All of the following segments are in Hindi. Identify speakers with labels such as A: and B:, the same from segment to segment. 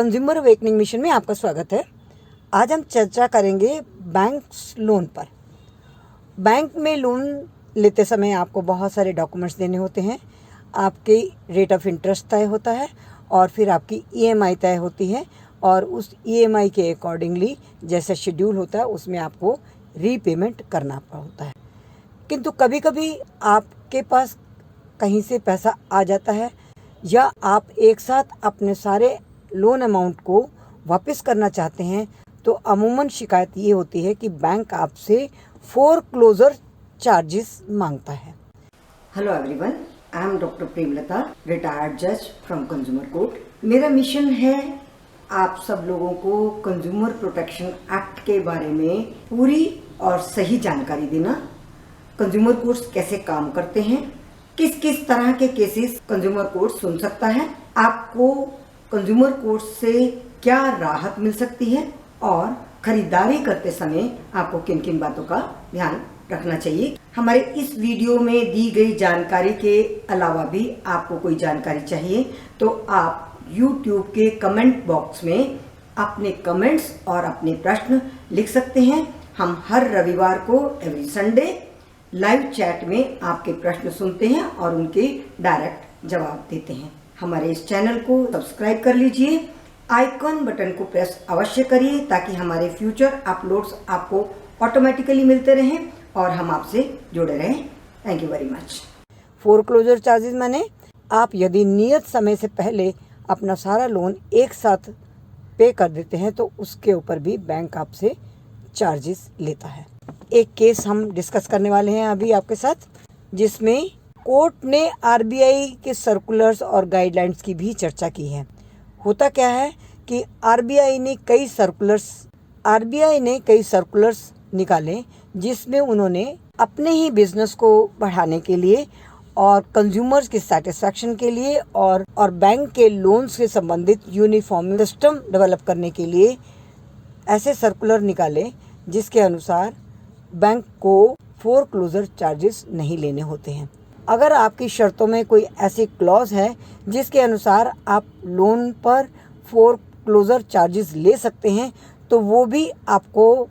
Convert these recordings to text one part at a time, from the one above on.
A: कंज्यूमर अवेकनिंग मिशन में आपका स्वागत है। आज हम चर्चा करेंगे बैंक लोन पर। बैंक में लोन लेते समय आपको बहुत सारे डॉक्यूमेंट्स देने होते हैं। आपकी रेट ऑफ इंटरेस्ट तय होता है और फिर आपकी ईएमआई तय होती है और उस ईएमआई के अकॉर्डिंगली जैसा शेड्यूल होता है उसमें आपको रीपेमेंट करना होता है। किंतु कभी कभी आपके पास कहीं से पैसा आ जाता है या आप एक साथ अपने सारे लोन अमाउंट को वापस करना चाहते हैं, तो अमूमन शिकायत ये होती है कि बैंक आपसे फोरक्लोजर चार्जेस मांगता है।
B: Hello everyone, I am doctor Premlata, retired जज फ्रॉम कंज्यूमर कोर्ट। मेरा मिशन है आप सब लोगों को कंज्यूमर प्रोटेक्शन एक्ट के बारे में पूरी और सही जानकारी देना। कंज्यूमर कोर्ट्स कैसे काम करते हैं, किस किस तरह के केसेस कंज्यूमर कोर्ट सुन सकता है, आपको कंज्यूमर कोर्ट से क्या राहत मिल सकती है और खरीदारी करते समय आपको किन किन बातों का ध्यान रखना चाहिए। हमारे इस वीडियो में दी गई जानकारी के अलावा भी आपको कोई जानकारी चाहिए तो आप YouTube के कमेंट बॉक्स में अपने कमेंट्स और अपने प्रश्न लिख सकते हैं। हम हर रविवार को एवरी संडे लाइव चैट में आपके प्रश्न सुनते हैं और उनके डायरेक्ट जवाब देते हैं। हमारे इस चैनल को सब्सक्राइब कर लीजिए, आइकॉन बटन को प्रेस अवश्य करिए ताकि हमारे फ्यूचर अपलोड्स आपको ऑटोमेटिकली मिलते रहें और हम आपसे जुड़े रहें। Thank you very much.
A: Foreclosure charges माने आप यदि नियत समय से पहले अपना सारा लोन एक साथ पे कर देते हैं तो उसके ऊपर भी बैंक आपसे चार्जेस लेता है। एक केस हम डिस्कस करने वाले हैं अभी आपके साथ, जिसमें कोर्ट ने आरबीआई के सर्कुलर्स और गाइडलाइंस की भी चर्चा की है। होता क्या है कि आरबीआई ने कई सर्कुलर्स निकाले जिसमें उन्होंने अपने ही बिजनेस को बढ़ाने के लिए और कंज्यूमर्स की सेटिस्फैक्शन के लिए और बैंक के लोन्स से संबंधित यूनिफॉर्म सिस्टम डेवलप करने के लिए ऐसे सर्कुलर निकाले जिसके अनुसार बैंक को फोरक्लोजर चार्जेस नहीं लेने होते हैं। अगर आपकी शर्तों में कोई ऐसी क्लॉज है जिसके अनुसार आप लोन पर फोरक्लोजर चार्जेस ले सकते हैं तो वो भी आपको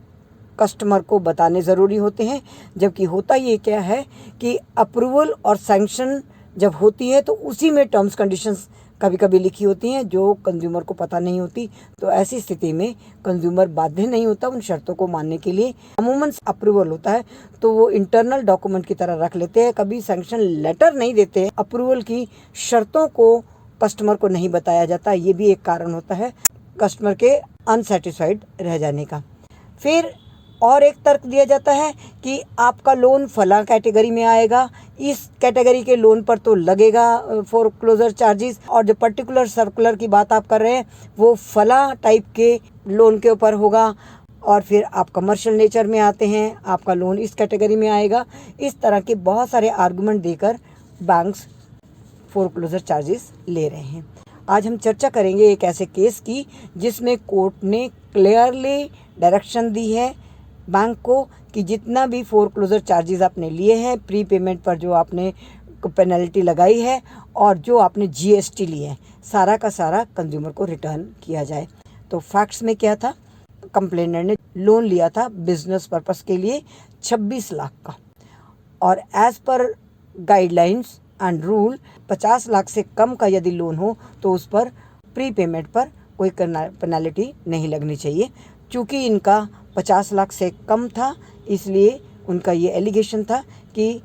A: कस्टमर को बताने ज़रूरी होते हैं। जबकि होता ये क्या है कि अप्रूवल और सैंक्शन जब होती है तो उसी में टर्म्स कंडीशंस कभी कभी लिखी होती हैं जो कंज्यूमर को पता नहीं होती। तो ऐसी स्थिति में कंज्यूमर बाध्य नहीं होता उन शर्तों को मानने के लिए। अमूमन अप्रूवल होता है तो वो इंटरनल डॉक्यूमेंट की तरह रख लेते हैं, कभी सैंक्शन लेटर नहीं देते। अप्रूवल की शर्तों को कस्टमर को नहीं बताया जाता, ये भी एक कारण होता है कस्टमर के अनसेटिस्फाइड रह जाने का। फिर और एक तर्क दिया जाता है कि आपका लोन फला कैटेगरी में आएगा, इस कैटेगरी के लोन पर तो लगेगा फोरक्लोजर चार्जेस, और जो पर्टिकुलर सर्कुलर की बात आप कर रहे हैं वो फला टाइप के लोन के ऊपर होगा। और फिर आप कमर्शियल नेचर में आते हैं, आपका लोन इस कैटेगरी में आएगा। इस तरह के बहुत सारे आर्गुमेंट देकर बैंक्स फोरक्लोजर चार्जेस ले रहे हैं। आज हम चर्चा करेंगे एक ऐसे केस की जिसमें कोर्ट ने क्लियरली डायरेक्शन दी है बैंक को कि जितना भी फोरक्लोजर चार्जेस आपने लिए हैं, प्री पेमेंट पर जो आपने पेनल्टी लगाई है और जो आपने जीएसटी लिए हैं, सारा का सारा कंज्यूमर को रिटर्न किया जाए। तो फैक्ट्स में क्या था, कंप्लेनर ने लोन लिया था बिजनेस पर्पस के लिए 26 लाख का, और as per guidelines and rule 50 lakh से कम का यदि लोन हो तो उस पर प्री पेमेंट पर कोई पेनल्टी नहीं लगनी चाहिए। चूँकि इनका 50 लाख से कम था इसलिए उनका ये एलिगेशन था कि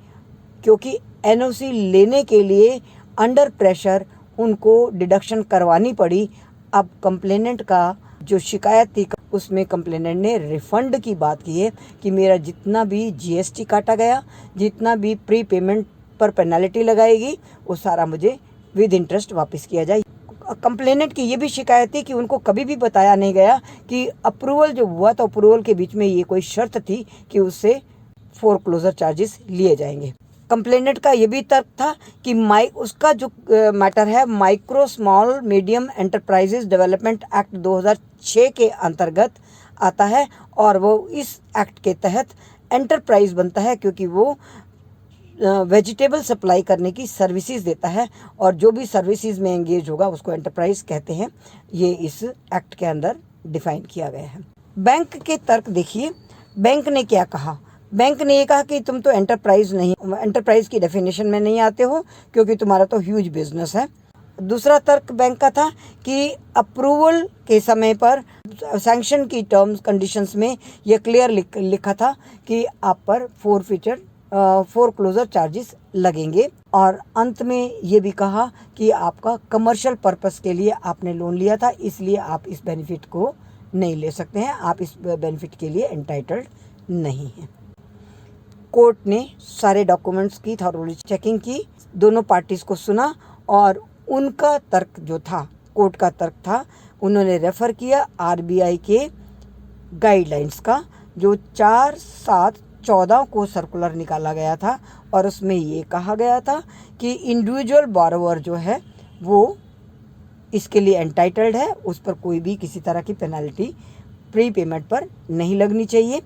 A: क्योंकि एनओसी लेने के लिए अंडर प्रेशर उनको डिडक्शन करवानी पड़ी। अब कंप्लेनेंट का जो शिकायत थी उसमें कंप्लेनेंट ने रिफंड की बात की है कि मेरा जितना भी जीएसटी काटा गया, जितना भी प्री पेमेंट पर पेनल्टी लगाएगी वो सारा मुझे विद इंटरेस्ट वापस किया जाए। कंप्लेनेंट की ये भी शिकायत थी कि उनको कभी भी बताया नहीं गया कि अप्रूवल जो हुआ तो अप्रूवल के बीच में ये कोई शर्त थी कि उससे फोरक्लोजर चार्जेस लिए जाएंगे। कंप्लेनेंट का ये भी तर्क था कि उसका जो मैटर है micro small medium enterprises development act 2006 के अंतर्गत आता है और वो इस एक्ट के तहत एंटरप्राइज बनता है क्योंकि वो वेजिटेबल सप्लाई करने की सर्विसेज देता है, और जो भी सर्विसेज में एंगेज होगा उसको एंटरप्राइज कहते हैं। ये इस एक्ट के अंदर डिफाइन किया गया है। बैंक के तर्क देखिए, बैंक ने क्या कहा। बैंक ने ये कहा कि तुम तो एंटरप्राइज की डेफिनेशन में नहीं आते हो, क्योंकि तुम्हारा तो ह्यूज बिजनेस है। दूसरा तर्क बैंक का था कि अप्रूवल के समय पर सैंक्शन की टर्म्स कंडीशंस में ये क्लियर लिखा था कि आप पर फोरक्लोजर चार्जेस लगेंगे। और अंत में ये भी कहा कि आपका कमर्शियल पर्पस के लिए आपने लोन लिया था, इसलिए आप इस बेनिफिट को नहीं ले सकते हैं, आप इस बेनिफिट के लिए एंटाइटल्ड नहीं हैं। कोर्ट ने सारे डॉक्यूमेंट्स की थॉरोली चेकिंग की, दोनों पार्टीज को सुना, और उनका तर्क जो था, कोर्ट का तर्क था, उन्होंने रेफ़र किया आरबीआई के गाइडलाइंस का, जो 4/7/14 को सर्कुलर निकाला गया था, और उसमें ये कहा गया था कि इंडिविजुअल बोरोवर जो है वो इसके लिए एंटाइटल्ड है, उस पर कोई भी किसी तरह की पेनल्टी प्री पेमेंट पर नहीं लगनी चाहिए।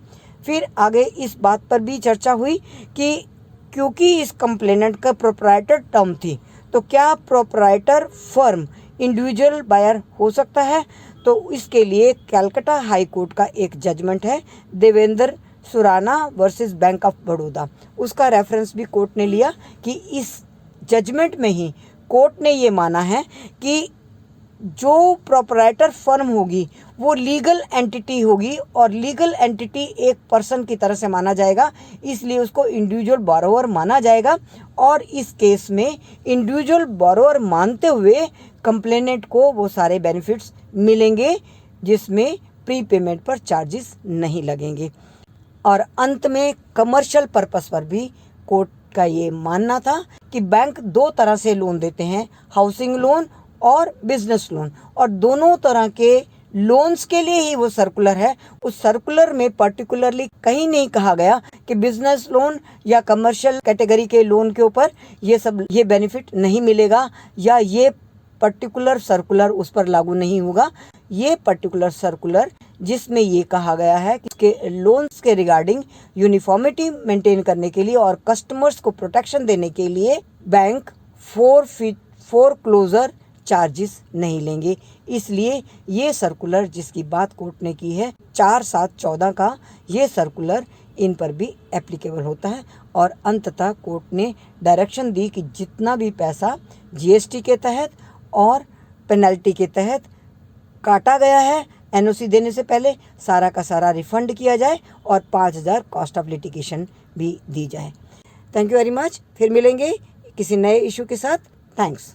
A: फिर आगे इस बात पर भी चर्चा हुई कि क्योंकि इस कंप्लेनेंट का प्रोप्राइटर टर्म थी, तो क्या प्रोप्राइटर फर्म इंडिविजुअल बायर हो सकता है। तो इसके लिए कलकत्ता हाई कोर्ट का एक जजमेंट है, Devendra Surana versus bank of Baroda, उसका रेफरेंस भी कोर्ट ने लिया कि इस जजमेंट में ही कोर्ट ने ये माना है कि जो प्रोप्राइटर फर्म होगी वो लीगल एंटिटी होगी, और लीगल एंटिटी एक पर्सन की तरह से माना जाएगा, इसलिए उसको इंडिविजुअल बोरोवर माना जाएगा। और इस केस में इंडिविजुअल बोरोवर मानते हुए कंप्लेनेंट को वो सारे बेनिफिट्स मिलेंगे, जिसमें प्री पेमेंट पर चार्जेस नहीं लगेंगे। और अंत में कमर्शियल पर्पस पर भी कोर्ट का ये मानना था कि बैंक दो तरह से लोन देते हैं, हाउसिंग लोन और बिजनेस लोन, और दोनों तरह के लोन्स के लिए ही वो सर्कुलर है। उस सर्कुलर में पर्टिकुलरली कहीं नहीं कहा गया कि बिजनेस लोन या कमर्शियल कैटेगरी के लोन के ऊपर ये बेनिफिट नहीं मिलेगा, या ये पर्टिकुलर सर्कुलर उस पर लागू नहीं होगा। ये पर्टिकुलर सर्कुलर जिसमें ये कहा गया है कि इसके लोन्स के रिगार्डिंग यूनिफॉर्मिटी मेंटेन करने के लिए और कस्टमर्स को प्रोटेक्शन देने के लिए बैंक फोरक्लोजर चार्जेस नहीं लेंगे। इसलिए ये सर्कुलर जिसकी बात कोर्ट ने की है 4/7/14 का, ये सर्कुलर इन पर भी एप्लीकेबल होता है। और अंततः कोर्ट ने डायरेक्शन दी कि जितना भी पैसा जीएसटी के तहत और पेनल्टी के तहत काटा गया है एनओसी देने से पहले, सारा का सारा रिफंड किया जाए, और 5,000 कॉस्ट ऑफ लिटिगेशन भी दी जाए। Thank you very much. फिर मिलेंगे किसी नए इशू के साथ। थैंक्स।